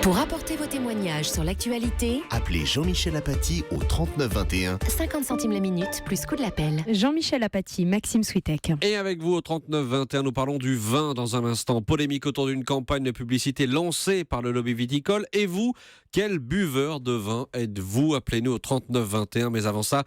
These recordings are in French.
Pour apporter vos témoignages sur l'actualité, appelez Jean-Michel Apathy au 39 21. 50 centimes la minute, plus coût de l'appel. Jean-Michel Apathy, Maxime Switek. Et avec vous au 39 21, nous parlons du vin dans un instant. Polémique autour d'une campagne de publicité lancée par le lobby viticole. Et vous, quel buveur de vin êtes-vous? Appelez-nous au 39 21. Mais avant ça,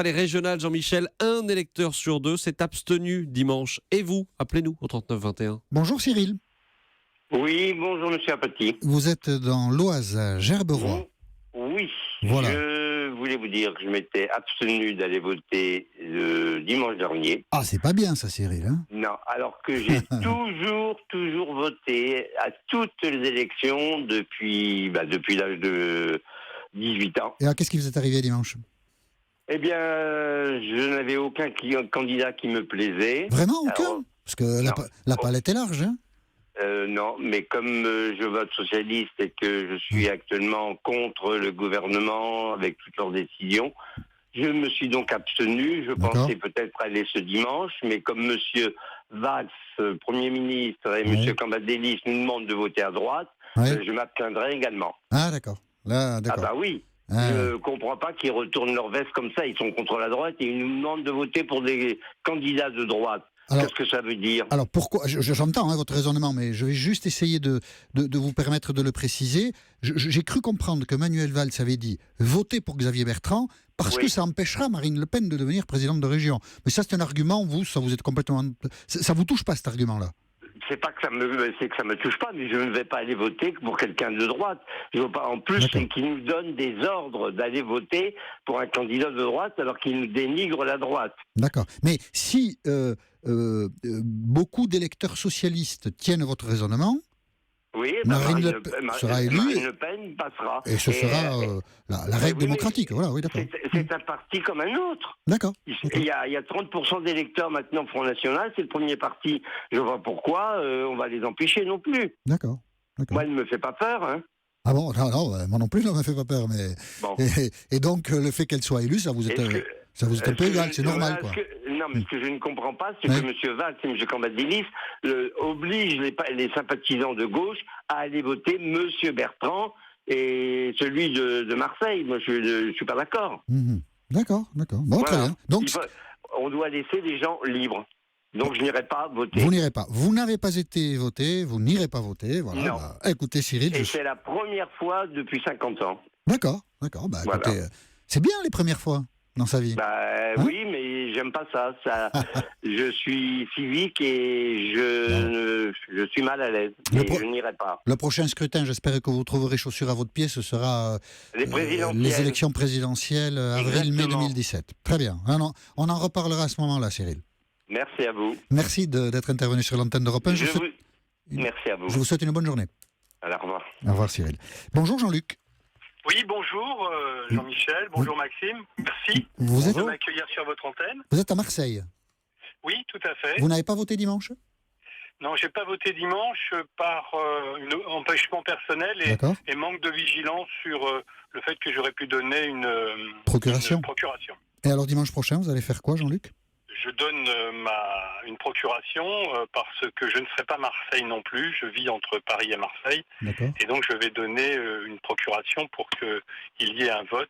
les régionales, Jean-Michel, un électeur sur deux s'est abstenu dimanche. Et vous, appelez-nous au 39 21. Bonjour Cyril. Oui, bonjour Monsieur Apathy. Vous êtes dans l'Oise, à Gerberoy. Oui, Voilà. Je voulais vous dire que je m'étais abstenu d'aller voter dimanche dernier. Ah, c'est pas bien ça Cyril, hein? Non, alors que j'ai toujours voté à toutes les élections depuis l'âge de 18 ans. Et alors, qu'est-ce qui vous est arrivé dimanche? Eh bien, je n'avais aucun candidat qui me plaisait. Vraiment aucun? Alors, Parce que la palette est large, hein? Non, mais comme je vote socialiste et que je suis actuellement contre le gouvernement avec toutes leurs décisions, je me suis donc abstenu. Je pensais peut-être aller ce dimanche, mais comme Monsieur Valls, Premier ministre, et Monsieur Cambadélis nous demandent de voter à droite, je m'abstiendrai également. Ah d'accord. Là, d'accord. Ah bah oui. Je ne comprends pas qu'ils retournent leur veste comme ça. Ils sont contre la droite et ils nous demandent de voter pour des candidats de droite. Alors, qu'est-ce que ça veut dire? Alors pourquoi? J'entends votre raisonnement, mais je vais juste essayer de vous permettre de le préciser. J'ai cru comprendre que Manuel Valls avait dit voter pour Xavier Bertrand parce que ça empêchera Marine Le Pen de devenir présidente de région. Mais ça, c'est un argument, ça vous êtes complètement... Ça vous touche pas, cet argument-là? C'est pas que ça me touche pas, mais je ne vais pas aller voter pour quelqu'un de droite. Je veux pas. En plus, c'est qu'il nous donne des ordres d'aller voter pour un candidat de droite alors qu'il nous dénigre la droite. D'accord. Mais si beaucoup d'électeurs socialistes tiennent votre raisonnement, Marine Le Pen sera élue. Marine Le Pen passera. Et ce sera la règle démocratique. Voilà, oui, d'accord. C'est un parti comme un autre. D'accord. Il y a 30% d'électeurs maintenant au Front National, c'est le premier parti. Je vois pourquoi on va les empêcher non plus. D'accord. Moi, elle ne me fait pas peur, hein. Ah bon, non, moi non plus, ça ne me fait pas peur. Mais... Bon. Et donc, le fait qu'elle soit élue, ça vous est un peu égal, c'est normal, quoi. Non, mais ce que je ne comprends pas, c'est que M. Valls et M. Cambadélis obligent les sympathisants de gauche à aller voter M. Bertrand et celui de Marseille. Moi, je ne suis pas d'accord. D'accord. Bon, voilà. Très bien. Donc, on doit laisser les gens libres. Donc, je n'irai pas voter. Vous n'irez pas. Vous n'avez pas été voté, vous n'irez pas voter. Voilà. Non. Écoutez, Cyril... Et c'est la première fois depuis 50 ans. D'accord. Écoutez, c'est bien les premières fois dans sa vie. Oui, mais j'aime pas ça. Je suis civique et je suis mal à l'aise. Je n'irai pas. Le prochain scrutin, j'espère que vous trouverez chaussures à votre pied, ce sera les élections présidentielles avril-mai 2017. Très bien. On en reparlera à ce moment-là, Cyril. Merci à vous. Merci d'être intervenu sur l'antenne d'Europe 1. Merci à vous. Je vous souhaite une bonne journée. Alors, au revoir. Au revoir, Cyril. Bonjour, Jean-Luc. Oui, bonjour Jean-Michel, bonjour Maxime, merci de m'accueillir sur votre antenne. Vous êtes à Marseille? Oui, tout à fait. Vous n'avez pas voté dimanche? Non, j'ai pas voté dimanche par empêchement personnel et manque de vigilance sur le fait que j'aurais pu donner une procuration. Et alors dimanche prochain, vous allez faire quoi, Jean-Luc? Je donne une procuration parce que je ne serai pas Marseille non plus. Je vis entre Paris et Marseille. D'accord. Et donc je vais donner une procuration pour qu'il y ait un vote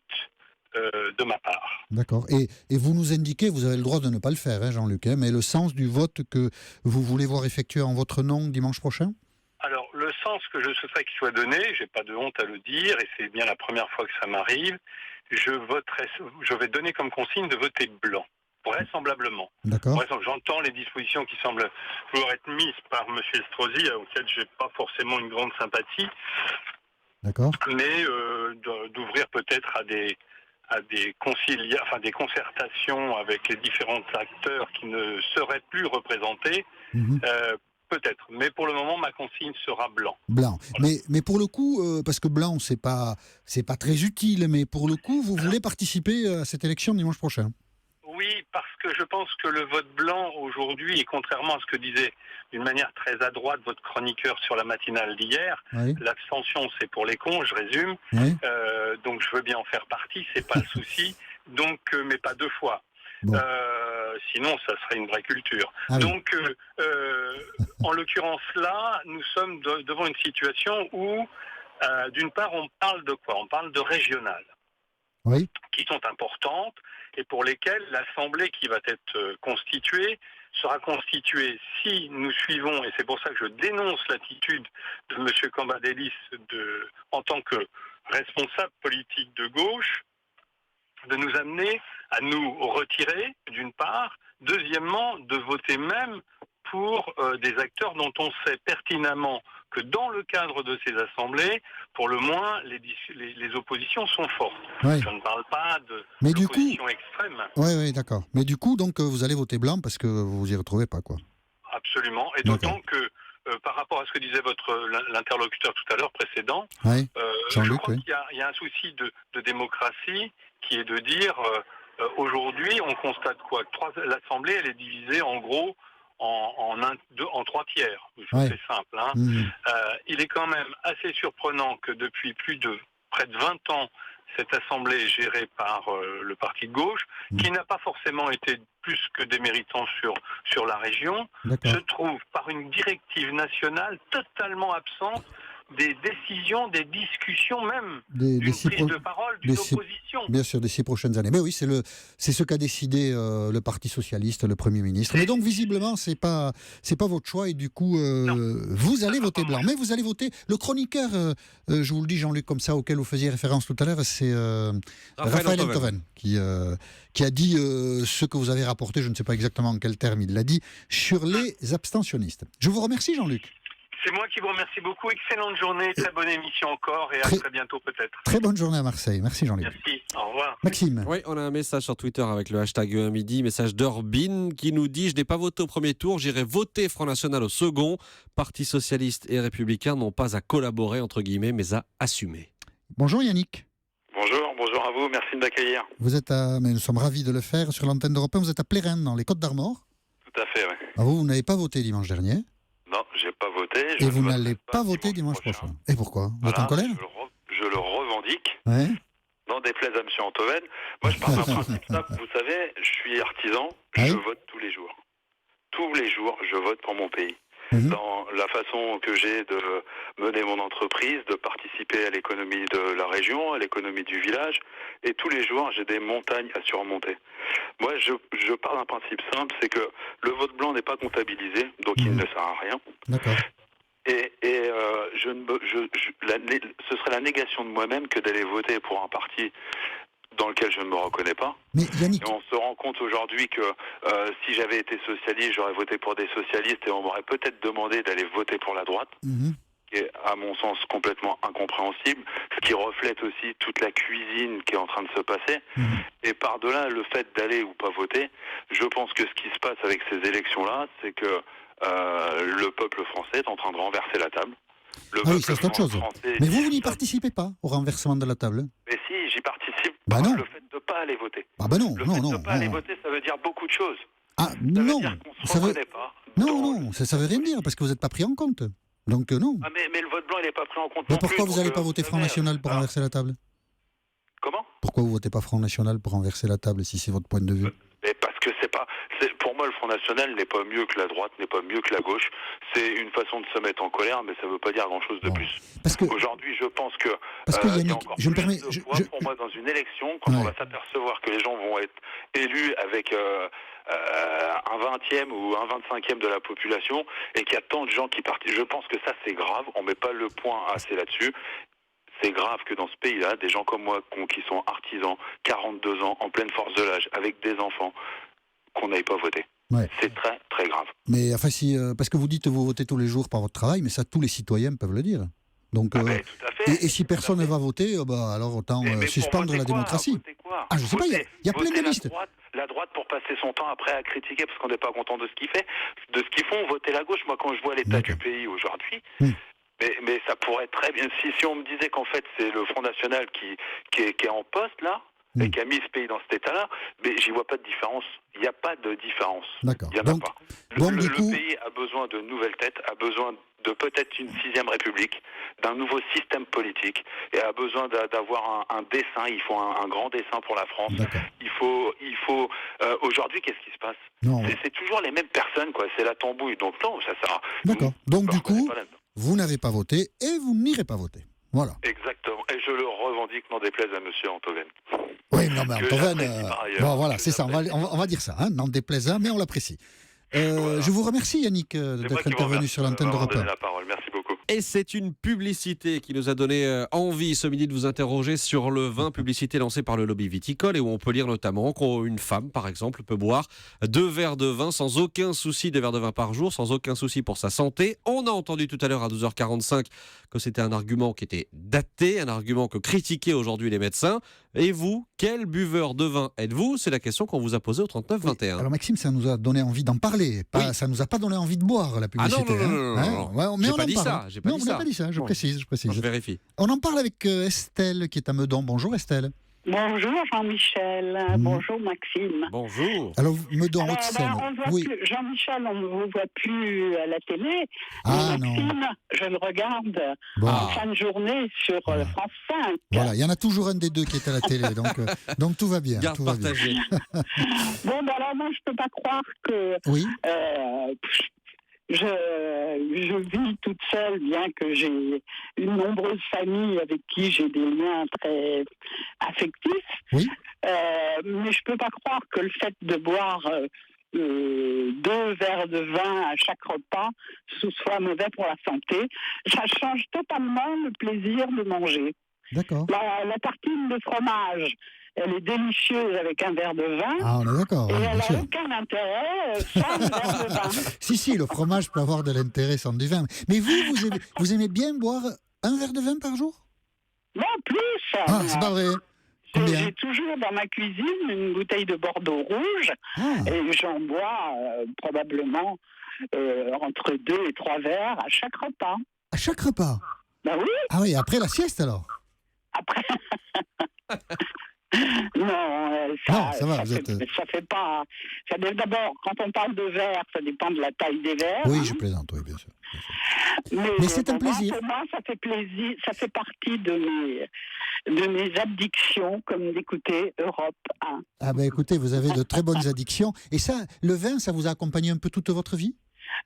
de ma part. D'accord. Et vous nous indiquez, vous avez le droit de ne pas le faire, hein, Jean-Luc, mais le sens du vote que vous voulez voir effectué en votre nom dimanche prochain? Alors, le sens que je souhaiterais qu'il soit donné, j'ai pas de honte à le dire, et c'est bien la première fois que ça m'arrive, je vais donner comme consigne de voter blanc. Vraisemblablement. D'accord. J'entends les dispositions qui semblent vouloir être mises par M. Estrosi, auxquelles je n'ai pas forcément une grande sympathie. D'accord. Mais d'ouvrir peut-être à des concertations avec les différents acteurs qui ne seraient plus représentés. Peut-être. Mais pour le moment, ma consigne sera blanc. Blanc. Voilà. Mais pour le coup, parce que blanc, c'est pas très utile, mais pour le coup, vous voulez participer à cette élection dimanche prochain? Oui, parce que je pense que le vote blanc aujourd'hui, et contrairement à ce que disait d'une manière très à droite votre chroniqueur sur la matinale d'hier, l'abstention c'est pour les cons, je résume, donc je veux bien en faire partie, c'est pas le souci, donc mais pas deux fois. Bon. Sinon ça serait une vraie culture. Donc en l'occurrence là, nous sommes devant une situation où D'une part, on parle de quoi? On parle de régionales, Oui. qui sont importantes et pour lesquelles l'Assemblée qui va être constituée sera constituée, si nous suivons, et c'est pour ça que je dénonce l'attitude de M. Cambadélis en tant que responsable politique de gauche, de nous amener à nous retirer, d'une part, deuxièmement, de voter même pour des acteurs dont on sait pertinemment que dans le cadre de ces assemblées, pour le moins, les oppositions sont fortes. Oui. Je ne parle pas de Mais du l'opposition extrême. Oui, d'accord. Mais du coup, donc, vous allez voter blanc parce que vous vous y retrouvez pas, quoi. Absolument. Et d'autant que, par rapport à ce que disait l'interlocuteur tout à l'heure précédent, Oui. je crois qu'il y a un souci de démocratie qui est de dire, aujourd'hui, on constate quoi? L'Assemblée, elle est divisée en gros en 3 tiers. C'est simple. Hein. Il est quand même assez surprenant que depuis près de 20 ans, cette Assemblée est gérée par le parti de gauche, qui n'a pas forcément été plus que déméritant sur la région, se trouve par une directive nationale totalement absente des décisions, des discussions même, d'une prise de parole d'une opposition. Bien sûr, des 6 prochaines années. Mais oui, c'est ce qu'a décidé le Parti Socialiste, le Premier ministre. Mais donc, visiblement, c'est pas votre choix et du coup, vous allez voter blanc. Mais vous allez voter... Le chroniqueur, je vous le dis, Jean-Luc, comme ça, auquel vous faisiez référence tout à l'heure, c'est Raphaël Enthoven qui a dit ce que vous avez rapporté, je ne sais pas exactement en quel terme il l'a dit, sur les abstentionnistes. Je vous remercie, Jean-Luc. C'est moi qui vous remercie beaucoup. Excellente journée, très bonne émission encore et à très bientôt peut-être. Très bonne journée à Marseille. Merci Jean-Luc. Merci, au revoir. Maxime. Oui, on a un message sur Twitter avec le hashtag E1midi, message d'Orbin qui nous dit « Je n'ai pas voté au premier tour, j'irai voter Front National au second. Parti Socialiste et Républicain n'ont pas à collaborer, entre guillemets, mais à assumer. » Bonjour Yannick. Bonjour à vous, merci de m'accueillir. Mais nous sommes ravis de le faire sur l'antenne d'Europe 1. Vous êtes à Plérin, dans les Côtes-d'Armor. Tout à fait, oui. Vous n'avez pas voté dimanche dernier. Non, j'ai pas voté. Et vous n'allez pas voter dimanche prochain. Et pourquoi? Vous êtes en colère? Je le revendique. Ouais. Non, déplaise à M. Enthoven. Moi, je pars d'un principe simple. Vous savez, je suis artisan, je vote tous les jours. Tous les jours, je vote pour mon pays. Dans la façon que j'ai de mener mon entreprise, de participer à l'économie de la région, à l'économie du village. Et tous les jours, j'ai des montagnes à surmonter. Moi, je pars d'un principe simple, c'est que le vote blanc n'est pas comptabilisé, donc il ne sert à rien. D'accord. Et ce serait la négation de moi-même que d'aller voter pour un parti dans lequel je ne me reconnais pas. Mais Yannick... Et on se rend compte aujourd'hui que si j'avais été socialiste, j'aurais voté pour des socialistes et on m'aurait peut-être demandé d'aller voter pour la droite, qui est à mon sens complètement incompréhensible, ce qui reflète aussi toute la cuisine qui est en train de se passer. Et par-delà le fait d'aller ou pas voter, je pense que ce qui se passe avec ces élections-là, c'est que le peuple français est en train de renverser la table. Oui, ça c'est autre chose. Mais vous n'y participez pas au renversement de la table? Mais si, j'y participe. Non. Le fait de ne pas aller voter. Non, le fait de ne pas aller voter, ça veut dire beaucoup de choses. Non, ça veut dire qu'on se reconnaît pas. Ça veut rien dire, parce que vous n'êtes pas pris en compte. Donc non. Mais le vote blanc, il n'est pas pris en compte. Mais pourquoi vous n'allez pas voter Front National pour renverser la table? Comment? Pourquoi vous ne votez pas Front National pour renverser la table, si c'est votre point de vue? Mais parce que pour moi, le Front National n'est pas mieux que la droite, n'est pas mieux que la gauche. C'est une façon de se mettre en colère, mais ça ne veut pas dire grand-chose de plus. Aujourd'hui, je pense que Yannick, il y a encore plus de poids pour moi dans une élection, quand on va s'apercevoir que les gens vont être élus avec un 20e ou un 25e de la population, et qu'il y a tant de gens qui partent. Je pense que ça, c'est grave. On ne met pas le point assez là-dessus. C'est grave que dans ce pays-là, des gens comme moi, qui sont artisans, 42 ans, en pleine force de l'âge, avec des enfants, qu'on n'aille pas voter. Ouais. C'est très, très grave. Mais enfin, parce que vous dites que vous votez tous les jours par votre travail, mais ça, tous les citoyens peuvent le dire. Donc, tout à fait, et si personne ne va voter, alors autant suspendre la démocratie. Je ne sais pas, il y a plein de listes. La droite, pour passer son temps après à critiquer parce qu'on n'est pas content de ce qu'ils font, voter la gauche. Moi, quand je vois l'état du pays aujourd'hui... Mais ça pourrait très bien, si on me disait qu'en fait c'est le Front National qui est en poste là, et qui a mis ce pays dans cet état-là, mais j'y vois pas de différence. Il n'y a pas de différence. D'accord. Il n'y en a pas. Le pays a besoin de nouvelles têtes, a besoin de peut-être une 6e République, d'un nouveau système politique, et a besoin d'avoir un dessein. Il faut un grand dessein pour la France. Il faut aujourd'hui, qu'est-ce qui se passe? C'est toujours les mêmes personnes, quoi. C'est la tambouille. Donc non, ça sert à... D'accord. Donc du coup, vous n'avez pas voté et vous n'irez pas voter. Voilà. Exactement. Et je le revendique, n'en déplaise à monsieur Antoven. Oui, non, mais Antoven, bon, voilà, c'est ça, j'apprécie. on va dire ça, hein, n'en déplaise à, mais on l'apprécie. Voilà. Je vous remercie, Yannick, d'être intervenu sur l'antenne de Europe 1. La parole. Merci beaucoup. Et c'est une publicité qui nous a donné envie ce midi de vous interroger sur le vin, publicité lancée par le lobby viticole et où on peut lire notamment qu'une femme, par exemple, peut boire 2 verres de vin sans aucun souci, 2 verres de vin par jour, sans aucun souci pour sa santé. On a entendu tout à l'heure à 12h45 que c'était un argument qui était daté, un argument que critiquaient aujourd'hui les médecins. Et vous, quel buveur de vin êtes-vous? C'est la question qu'on vous a posée au 39-21. Oui, alors Maxime, ça nous a donné envie d'en parler. Ça nous a pas donné envie de boire, la publicité. Non. Mais J'ai on pas en dit parle. ça. J'ai pas Non, dit vous n'avez ça. pas dit ça, je précise. Je vérifie. On en parle avec Estelle, qui est à Meudon. Bonjour Estelle. Bonjour Jean-Michel, bonjour Maxime. Bonjour. Alors, Meudon, Alors, Haute-Seine. plus, Jean-Michel, on ne vous voit plus à la télé. Ah, mais Maxime, je le regarde en fin de journée sur France 5. Voilà, il y en a toujours un des deux qui est à la télé, donc tout va bien. Garde tout va bien. partagée. Bon, ben alors moi, je ne peux pas croire que... Oui. Je vis toute seule, bien que j'ai une nombreuse famille avec qui j'ai des liens très affectifs. Oui. Mais je peux pas croire que le fait de boire 2 verres de vin à chaque repas, ce soit mauvais pour la santé. Ça change totalement le plaisir de manger. D'accord. La tartine de fromage, elle est délicieuse avec un verre de vin. Ah, on est d'accord. Et bien elle sûr. n'a aucun intérêt sans un verre de vin. Si, le fromage peut avoir de l'intérêt sans du vin. Mais vous aimez bien boire un verre de vin par jour? Non, plus. Ah, c'est pas vrai. Combien? J'ai toujours dans ma cuisine une bouteille de Bordeaux rouge et j'en bois probablement entre 2 et 3 verres à chaque repas. À chaque repas? Ben oui. Ah oui, après la sieste alors? Après. Non, ça va, vous êtes... ça fait pas. D'abord, quand on parle de verre, ça dépend de la taille des verres. Oui, je plaisante, oui, bien sûr. Mais c'est un plaisir. Pour moi, ça fait plaisir. Ça fait partie de mes addictions, comme d'écouter Europe 1. Ah ben écoutez, vous avez de très bonnes addictions. Et ça, le vin, ça vous a accompagné un peu toute votre vie?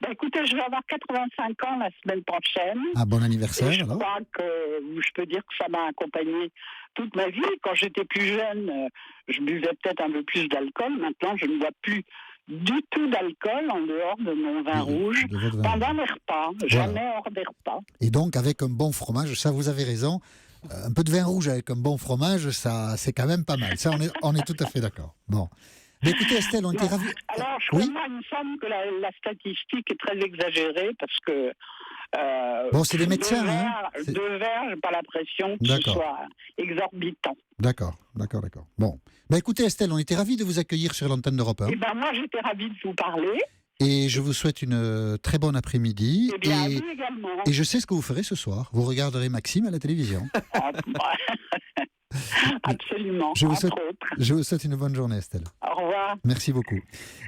Ben écoutez, je vais avoir 85 ans la semaine prochaine. Ah, bon anniversaire, je alors. crois que je peux dire que ça m'a accompagné toute ma vie. Quand j'étais plus jeune, je buvais peut-être un peu plus d'alcool. Maintenant, je ne bois plus du tout d'alcool en dehors de mon vin rouge pendant les repas. Jamais hors des repas. Et donc, avec un bon fromage, ça, vous avez raison. Un peu de vin rouge avec un bon fromage, ça, c'est quand même pas mal. Ça, on est tout à fait d'accord. Bon. Mais écoutez, Estelle, on était ravis. Alors, moi, il me semble que la statistique est très exagérée parce que. Bon, c'est des médecins. 2 verres, j'ai pas l'impression que ce soit exorbitant. D'accord. Bon. Ben écoutez, Estelle, on était ravis de vous accueillir sur l'antenne d'Europe 1. Eh ben, moi, j'étais ravie de vous parler. Et je vous souhaite une très bonne après-midi. Eh bien, à vous également. Et je sais ce que vous ferez ce soir. Vous regarderez Maxime à la télévision. Absolument. Je vous souhaite une bonne journée, Estelle. Au revoir. Merci beaucoup.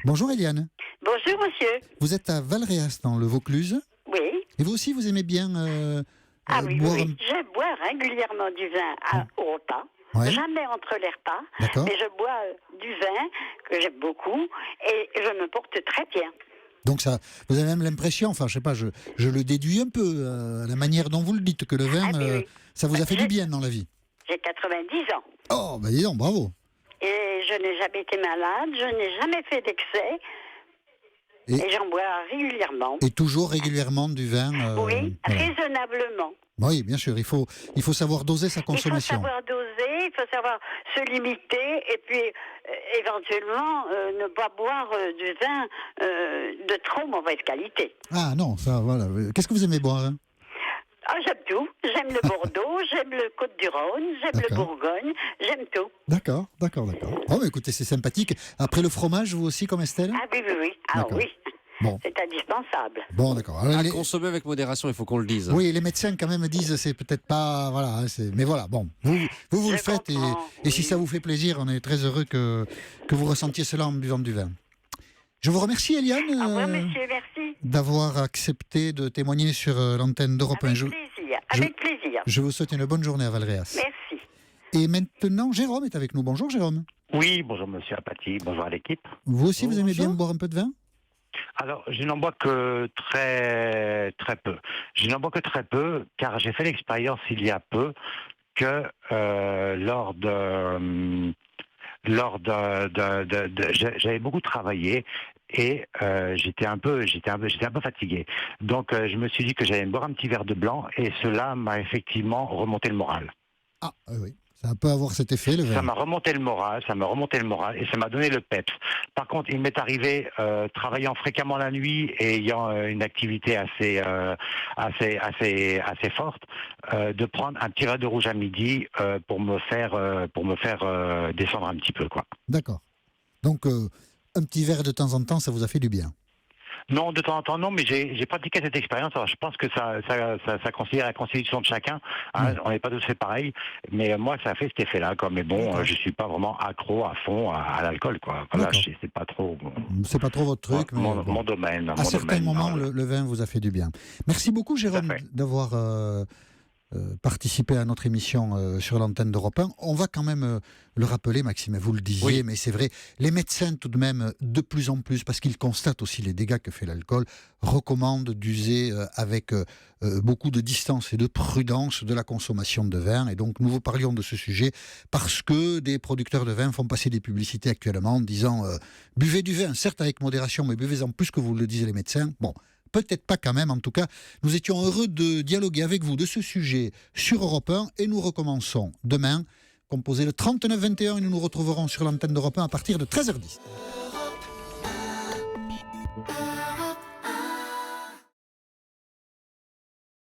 Bonjour, Eliane. Bonjour, monsieur. Vous êtes à Valréas, dans le Vaucluse. Oui. Et vous aussi, vous aimez bien boire... Oui. Je bois régulièrement du vin au repas. Ouais. Jamais entre les repas. D'accord. Mais je bois du vin que j'aime beaucoup et je me porte très bien. Donc ça, vous avez même l'impression, enfin je sais pas, je le déduis un peu à la manière dont vous le dites, que le vin, oui. Ça vous a fait du bien dans la vie. J'ai 90 ans. Oh, ben dis donc, bravo. Et je n'ai jamais été malade, je n'ai jamais fait d'excès. Et j'en bois régulièrement. Et toujours régulièrement du vin oui, raisonnablement. Oui, bien sûr, il faut savoir doser sa consommation. Il faut savoir doser, il faut savoir se limiter et puis éventuellement ne pas boire du vin de trop mauvaise qualité. Ah non, ça, voilà. Qu'est-ce que vous aimez boire j'aime tout. J'aime le Bordeaux, j'aime le Côte-du-Rhône, j'aime le Bourgogne, j'aime tout. D'accord. Oh, écoutez, c'est sympathique. Après le fromage, vous aussi, comme Estelle? Ah oui. Ah oui. Bon. C'est indispensable. Bon, d'accord. Consommer avec modération, il faut qu'on le dise. Oui, les médecins quand même disent c'est peut-être pas... Voilà, mais voilà, bon. Vous le faites et si ça vous fait plaisir, on est très heureux que vous ressentiez cela en buvant du vin. Je vous remercie, Eliane, au revoir, monsieur, merci. D'avoir accepté de témoigner sur l'antenne d'Europe 1. Avec plaisir. Je vous souhaite une bonne journée à Valréas. Merci. Et maintenant, Jérôme est avec nous. Bonjour, Jérôme. Oui, bonjour, monsieur Apathy. Bonjour à l'équipe. Vous aussi, vous aimez bien boire un peu de vin? Alors, je n'en bois que très peu. Je n'en bois que très peu, car j'ai fait l'expérience il y a peu que j'avais beaucoup travaillé et j'étais un peu fatigué. Donc, je me suis dit que j'allais me boire un petit verre de blanc et cela m'a effectivement remonté le moral. Ah oui. Ça peut avoir cet effet, le vin. Ça m'a remonté le moral et ça m'a donné le peps. Par contre, il m'est arrivé, travaillant fréquemment la nuit et ayant une activité assez forte, de prendre un petit verre de rouge à midi pour me faire descendre un petit peu, quoi. D'accord. Donc, un petit verre de temps en temps, ça vous a fait du bien? Non, de temps en temps, non, mais j'ai pratiqué cette expérience. Alors, je pense que ça considère la constitution de chacun. Hein, on n'est pas tous fait pareil. Mais moi, ça a fait cet effet-là, quoi. Mais bon, je suis pas vraiment accro à fond à l'alcool, quoi. Voilà, c'est pas trop... C'est pas trop votre truc, mais mon domaine. À certains moments, le vin vous a fait du bien. Merci beaucoup, Jérôme, d'avoir... participer à notre émission sur l'antenne d'Europe 1. On va quand même le rappeler, Maxime, vous le disiez, mais c'est vrai, les médecins tout de même, de plus en plus, parce qu'ils constatent aussi les dégâts que fait l'alcool, recommandent d'user avec beaucoup de distance et de prudence de la consommation de vin. Et donc nous vous parlions de ce sujet parce que des producteurs de vin font passer des publicités actuellement en disant buvez du vin, certes avec modération, mais buvez-en plus que vous le disent les médecins. Bon, peut-être pas quand même, en tout cas, nous étions heureux de dialoguer avec vous de ce sujet sur Europe 1 et nous recommençons demain, composé le 39-21 et nous nous retrouverons sur l'antenne d'Europe 1 à partir de 13h10.